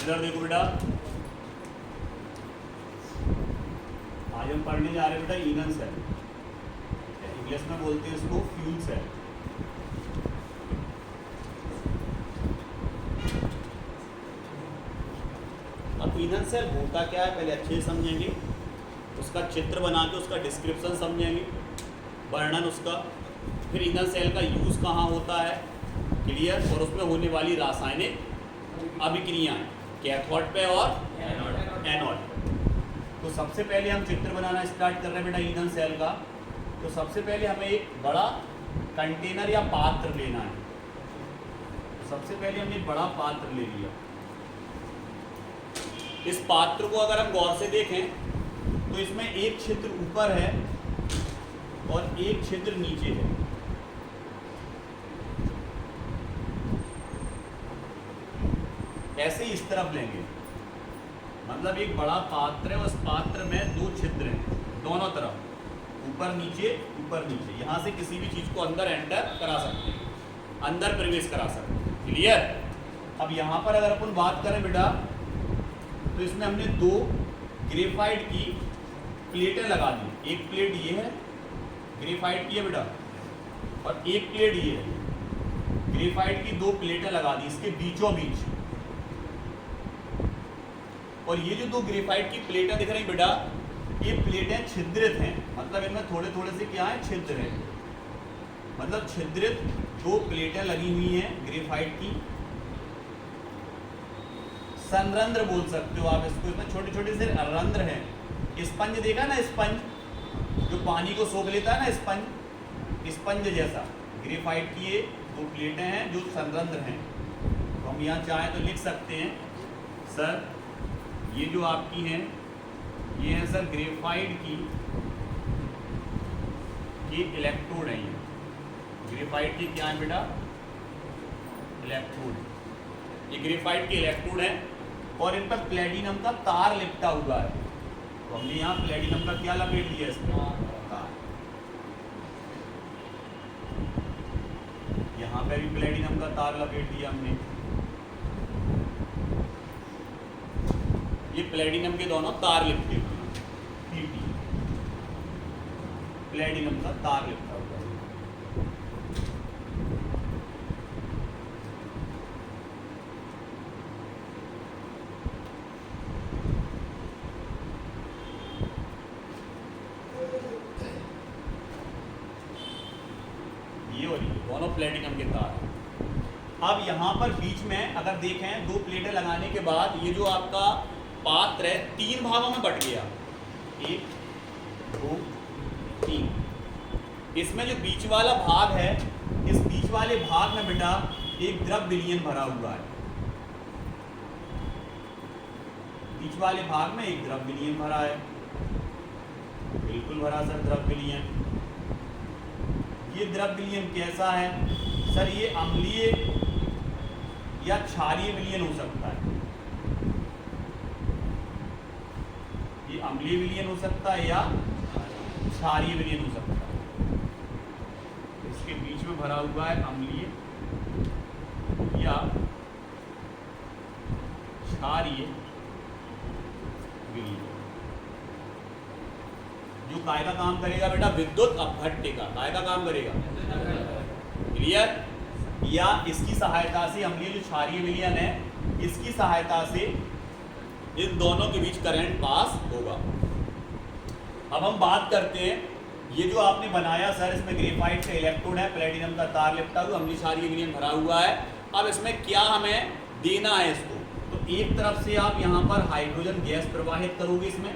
इधर देखो बेटा, आज हम पढ़ने जा रहे हैं बेटा ईंधन सेल। इंग्लिश में बोलते हैं इसको फ्यूल सेल। अब ईंधन सेल होता क्या है पहले अच्छे से समझेंगे, उसका चित्र बना के उसका डिस्क्रिप्शन समझेंगे, वर्णन उसका, फिर ईंधन सेल का यूज़ कहाँ होता है क्लियर, और उसमें होने वाली रासायनिक अभिक्रियाएं कैथोड पे और एनोड। तो सबसे पहले हम चित्र बनाना स्टार्ट कर रहे हैं बेटा ईंधन सेल का। तो सबसे पहले हमें एक बड़ा कंटेनर या पात्र लेना है। तो सबसे पहले हमने एक बड़ा पात्र ले लिया। इस पात्र को अगर हम गौर से देखें तो इसमें एक छिद्र ऊपर है और एक छिद्र नीचे है। ऐसे इस तरफ लेंगे, मतलब एक बड़ा पात्र है, उस पात्र में दो छिद्र हैं दोनों तरफ, ऊपर नीचे ऊपर नीचे। यहाँ से किसी भी चीज़ को अंदर एंटर करा सकते हैं, अंदर प्रवेश करा सकते हैं क्लियर। अब यहाँ पर अगर अपन बात करें बेटा तो इसमें हमने दो ग्रेफाइट की प्लेटें लगा दी। एक प्लेट ये है ग्रेफाइट की है बेटा, और एक प्लेट ये है ग्रेफाइट की। दो प्लेटें लगा दी इसके बीचों बीच। और ये जो दो ग्रेफाइट की प्लेटें दिख रही बेटा, ये प्लेटें छिद्रित हैं, मतलब इनमें थोड़े थोड़े से क्या है छिद्र हैं, मतलब छिद्रित दो प्लेटें लगी हुई हैं ग्रेफाइट की। संरंध्र बोल सकते हो आप इसको, इसमें छोटे छोटे से रंध्र हैं। स्पंज देखा ना, स्पंज जो पानी को सोख लेता है ना, स्पंज जैसा। ग्रेफाइट की ये दो प्लेटें हैं जो संरंध्र हैं। तो हम यहाँ चाहें तो लिख सकते हैं सर, ये जो आपकी हैं ये है सर ग्रेफाइट की इलेक्ट्रोड है। ये ग्रेफाइट की क्या है बेटा, इलेक्ट्रोड। ये ग्रेफाइट के इलेक्ट्रोड है और इन पर प्लेटिनम का तार लिपटा हुआ है। तो हमने यहाँ प्लेटिनम का क्या लपेट दिया इसमें, तार। यहाँ पे भी प्लेटिनम का तार लपेट दिया हमने। ये प्लेटिनम के दोनों तार लिपटे हुए हैं, पीटी प्लेटिनम का तार लिपटा हुआ है। ये और ये दोनों प्लेटिनम के तार हैं। अब यहाँ पर बीच में अगर देखें दो प्लेटें लगाने के बाद ये जो आपका पात्र है तीन भागों में बट गया, एक दो तीन। इसमें जो बीच वाला भाग है, इस बीच वाले भाग में बेटा एक द्रव विलयन भरा हुआ है। बीच वाले भाग में एक द्रव विलयन भरा है, बिल्कुल भरा सर द्रव विलयन। ये द्रव विलयन कैसा है सर, ये अम्लीय या क्षारीय विलयन हो सकता है। ये अम्लीय विलयन हो सकता है या क्षारीय विलयन हो सकता है। इसके बीच में भरा हुआ है अम्लीय या क्षारीय विलयन, जो काय का काम करेगा बेटा, विद्युत अपघट्य का काय का काम करेगा क्लियर। या इसकी सहायता से अम्लीय जो क्षारीय विलयन है, इसकी सहायता से इन दोनों के बीच करंट पास होगा। अब हम बात करते हैं, ये जो आपने बनाया सर, इसमें ग्रेफाइट का इलेक्ट्रोड है, प्लेटिनम का तार लिपटा हुआ, अम्लीय क्षारीय विलयन भरा हुआ है। अब इसमें क्या हमें देना है इसको, तो एक तरफ से आप यहाँ पर हाइड्रोजन गैस प्रवाहित करोगे इसमें,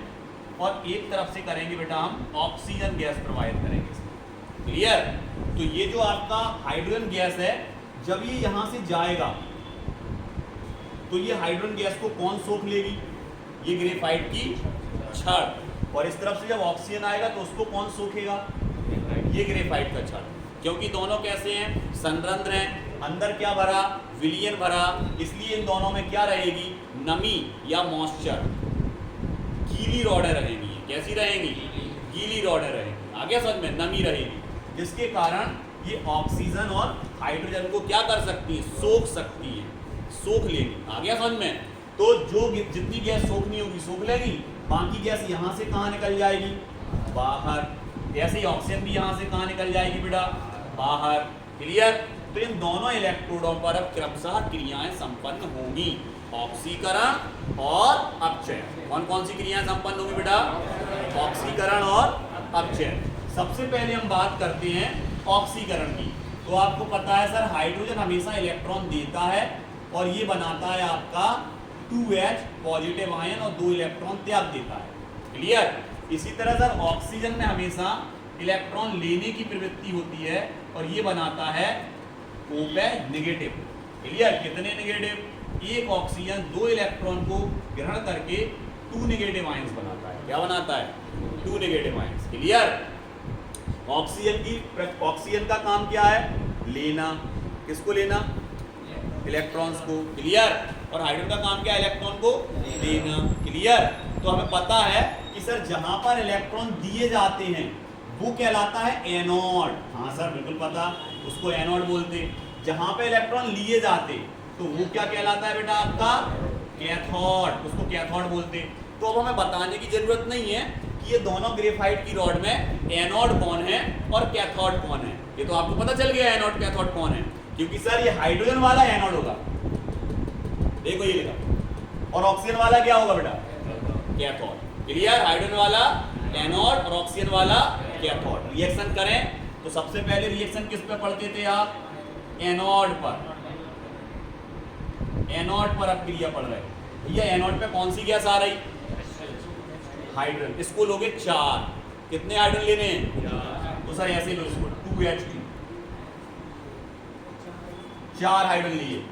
और एक तरफ से करेंगे बेटा हम ऑक्सीजन गैस प्रवाहित करेंगे इसमें क्लियर। तो ये जो आपका हाइड्रोजन गैस है, जब ये यहाँ से जाएगा तो ये हाइड्रोजन गैस को कौन सोख लेगी, ये ग्रेफाइट की छड़। और इस तरफ से जब ऑक्सीजन आएगा तो उसको कौन सोखेगा, ये ग्रेफाइट का छड़। क्योंकि दोनों कैसे हैं, संरंध्र हैं, अंदर क्या भरा, विलयन भरा, इसलिए इन दोनों में क्या रहेगी, नमी या मॉइस्चर, गीली रॉडें रहेंगी। कैसी रहेंगी, गीली रॉडें रहेंगी। आगे समझ में, नमी रहेगी, जिसके कारण ये ऑक्सीजन और हाइड्रोजन को क्या कर सकती है, सोख सकती है, सोख लेगी। आ गया समझ में। तो जो जितनी गैस सोखनी होगी सोख लेगी, बाकी गैस यहाँ से कहाँ निकल जाएगी, बाहर। ऐसे ही ऑक्सीजन भी यहाँ से कहाँ निकल जाएगी बेटा, बाहर। क्लियर। तो इन दोनों इलेक्ट्रोडों पर अब क्रमशः क्रियाएं संपन्न होंगी, ऑक्सीकरण और अपचयन। कौन कौन सी क्रियाएं संपन्न होंगी बेटा, ऑक्सीकरण और अपचयन। सबसे पहले हम बात करते हैं ऑक्सीकरण की। तो आपको पता है सर, हाइड्रोजन हमेशा इलेक्ट्रॉन देता है और ये बनाता है आपका 2H पॉजिटिव आयन और 2 इलेक्ट्रॉन त्याग देता है। क्लियर। इसी तरह सर ऑक्सीजन में हमेशा इलेक्ट्रॉन लेने की प्रवृत्ति होती है और ये बनाता है O नेगेटिव। क्लियर। कितने नेगेटिव, एक ऑक्सीजन 2 इलेक्ट्रॉन को ग्रहण करके 2 नेगेटिव आयंस बनाता है। क्या बनाता है, 2 नेगेटिव आयंस। क्लियर। ऑक्सीजन का काम क्या है, लेना। किसको लेना, इलेक्ट्रॉन्स को। क्लियर। और हाइड्रोजन का काम क्या है, इलेक्ट्रॉन को देना। क्लियर। तो हमें पता है कि सर जहां पर इलेक्ट्रॉन दिए जाते हैं वो कहलाता है एनोड। हाँ सर बिल्कुल पता, उसको एनोड बोलते। जहां पे इलेक्ट्रॉन लिए जाते तो वो क्या कहलाता है बेटा आपका, कैथोड। उसको कैथोड बोलते। तो अब हमें बताने की जरूरत नहीं है कि ये दोनों ग्रेफाइट की रॉड में एनोड कौन है और कैथोड कौन है। ये तो आपको पता चल गया एनोड कैथोड कौन है, क्योंकि सर ये हाइड्रोजन वाला एनोड होगा, देखो ये लिखा। और ऑक्सीजन वाला क्या होगा बेटा, कैथोड। क्लियर। हाइड्रोजन वाला एनोड और ऑक्सीजन वाला कैथोड। रिएक्शन करें तो सबसे पहले रिएक्शन किस पे पढ़ते थे आप, एनोड पर। एनोड पर अब क्रिया पढ़ रहे हैं। भैया एनोड पे कौन सी गैस आ रही, हाइड्रोजन। इसको लोगे 4। कितने हाइड्रोजन लेने हैं, तो सर ऐसे लो इसको 2H2, 4 हाइड्रोजन लिए।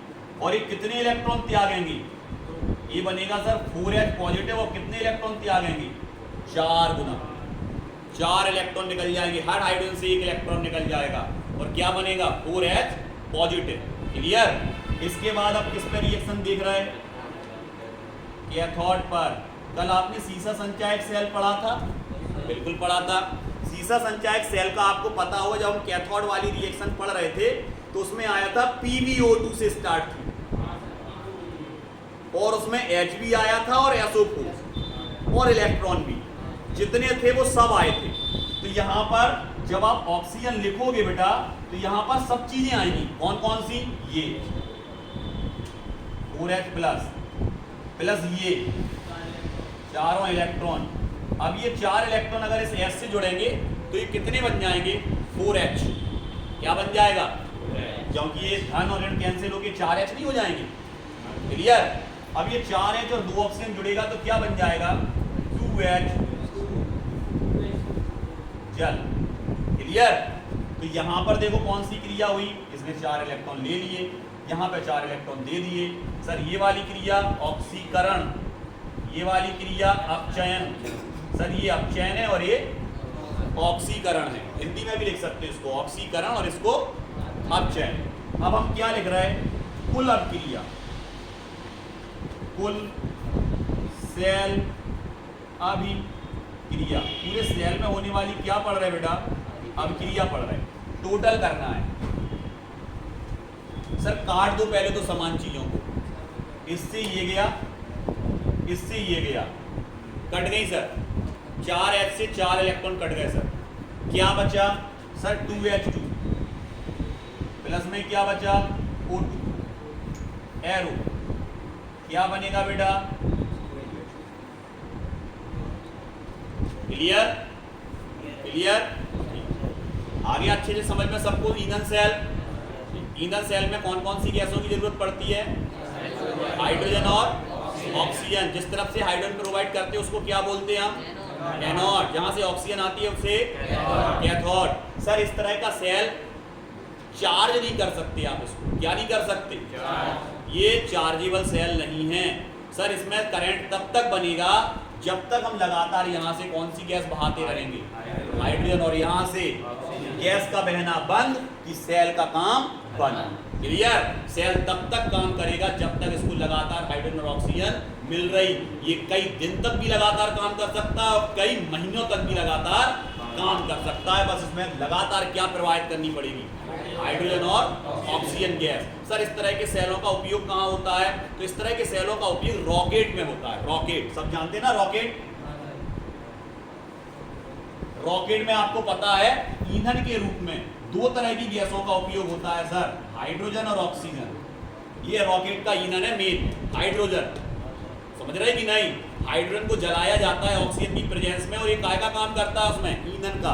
और ये कितने इलेक्ट्रॉन त्यागेंगे, ये बनेगा सर 4H पॉजिटिव। और कितने इलेक्ट्रॉन त्यागेंगे, 4 गुना। 4 इलेक्ट्रॉन निकल जाएंगे, हर हाइड्रोजन से 1 इलेक्ट्रॉन निकल जाएगा और क्या बनेगा, 4H पॉजिटिव। क्लियर। इसके बाद अब किस पे रिएक्शन देख रहे हैं, कैथोड पर। कल आपने सीसा संचायक सेल पढ़ा था, बिल्कुल पढ़ा था। सीसा संचायक सेल का आपको पता होगा, जब हम कैथोड वाली रिएक्शन पढ़ रहे थे तो उसमें आया था PbO2 से स्टार्ट थी और उसमें H भी आया था और SO4 और इलेक्ट्रॉन भी, जितने थे वो सब आए थे। तो यहाँ पर जब आप ऑक्सीजन लिखोगे बेटा तो यहाँ पर सब चीजें आएंगी। कौन कौन सी, ये 4H प्लस ये चारों इलेक्ट्रॉन। अब ये 4 इलेक्ट्रॉन अगर इस S से जुड़ेंगे तो ये कितने बन जाएंगे, 4H। क्या बन जाएगा, क्योंकि ये धन और ऋण कैंसिल होकर 4H नहीं हो जाएंगे। क्लियर। अब ये 4H और 2 ऑक्सीजन जुड़ेगा तो क्या बन जाएगा, 2H जल। क्लियर। तो यहाँ पर देखो कौन सी क्रिया हुई, इसने 4 इलेक्ट्रॉन ले लिए, यहाँ पे 4 इलेक्ट्रॉन दे दिए। सर ये वाली क्रिया ऑक्सीकरण, ये वाली क्रिया अपचयन। सर ये अपचयन है और ये ऑक्सीकरण है। हिंदी में भी लिख सकते हैं इसको ऑक्सीकरण और इसको अपचयन। अब हम क्या लिख रहे हैं, कुल अभिक्रिया, कुल सेल अभिक्रिया। पूरे सेल में होने वाली क्या पढ़ रहे हैं बेटा, अभिक्रिया पढ़ रहे हैं, टोटल करना है। सर काट दो पहले तो समान चीजों को, इससे ये गया, इससे ये गया, कट गई सर। 4H से 4 इलेक्ट्रॉन कट गए सर। क्या बचा सर, 2H2 प्लस में क्या बचा, O2 एरो। क्या बनेगा बेटा, क्लियर। क्लियर। आगे अच्छे से समझ में सबको। ईंधन सेल, ईंधन सेल में कौन कौन सी गैसों की जरूरत पड़ती है, हाइड्रोजन और ऑक्सीजन। जिस तरफ से हाइड्रोजन प्रोवाइड करते हैं उसको क्या बोलते हैं हम, एनोड। जहां से ऑक्सीजन आती है उसे कैथोड। सर इस तरह का सेल चार्ज नहीं कर सकते आप इसको, क्या नहीं कर सकते, ये चार्जेबल सेल नहीं है। सर इसमें करंट तब तक बनेगा जब तक हम लगातार यहाँ से कौन सी गैस बहाते रहेंगे, हाइड्रोजन। और यहाँ से गैस का बहना बंद कि सेल का काम बंद। क्लियर। सेल तब तक काम करेगा जब तक इसको लगातार हाइड्रोजन और ऑक्सीजन मिल रही। ये कई दिन तक भी लगातार काम कर सकता है और कई महीनों तक भी लगातार काम कर सकता है। बस इसमें लगातार क्या प्रवाहित करनी पड़ेगी, हाइड्रोजन और ऑक्सीजन गैस। सर इस तरह के सेलों का उपयोग कहाँ होता है, तो इस तरह के सेलों का उपयोग रॉकेट में होता है। रॉकेट सब जानते हैं ना, रॉकेट। रॉकेट में आपको पता है ईंधन के रूप में दो तरह की गैसों का उपयोग होता है सर, हाइड्रोजन और ऑक्सीजन। ये रॉकेट का ईंधन है मेन, हाइड्रोजन। समझ रहे कि नहीं, हाइड्रोजन को जलाया जाता है ऑक्सीजन की प्रेजेंस में, और ये काय का काम करता है उसमें, ईंधन का।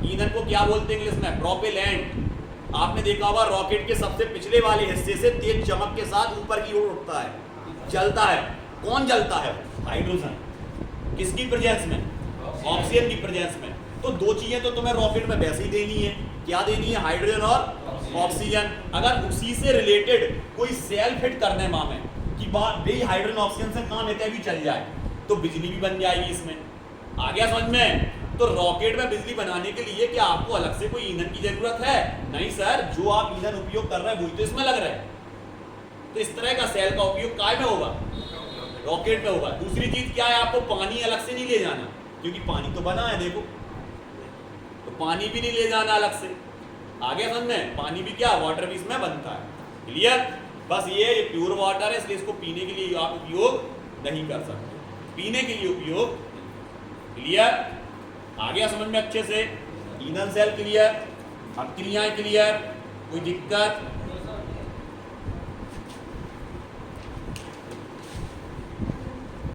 ईंधन को क्या बोलते हैं इंग्लिश में, प्रोपेलेंट। आपने देखा होगा रॉकेट के सबसे पिछले वाले हिस्से से तेज चमक के साथ ऊपर की ओर उठता है, जलता है। कौन जलता है, हाइड्रोजन। किसकी प्रेजेंस में, ऑक्सीजन की प्रेजेंस में। तो दो चीजें तो तुम्हें रॉकेट में वैसे ही देनी है, क्या देनी है, हाइड्रोजन और ऑक्सीजन। अगर उसी से रिलेटेड कोई सेल फिट करने मामे कि भाई हाइड्रोजन ऑक्सीजन से काम लेते भी चल जाए, तो बिजली भी बन जाएगी इसमें। आ गया समझ में। तो रॉकेट में बिजली बनाने के लिए क्या आपको अलग से कोई ईंधन की जरूरत है, नहीं सर। जो आप ईंधन उपयोग कर रहे हैं वही तो इसमें लग रहा है। तो इस तरह का सेल का उपयोग काय में होगा, रॉकेट में होगा। दूसरी चीज क्या है, आपको पानी अलग से नहीं ले जाना, क्योंकि पानी तो बना है देखो, तो पानी भी नहीं ले जाना अलग से। आगे समझ में, पानी भी क्या, वाटर भी इसमें बनता है। क्लियर। बस ये प्योर वाटर है, इसलिए इसको पीने के लिए आप उपयोग नहीं कर सकते, पीने के लिए उपयोग। क्लियर, आ गया समझ में अच्छे से। ईंधन सेल क्लियर। अब क्रियाएं क्लियर, कोई दिक्कत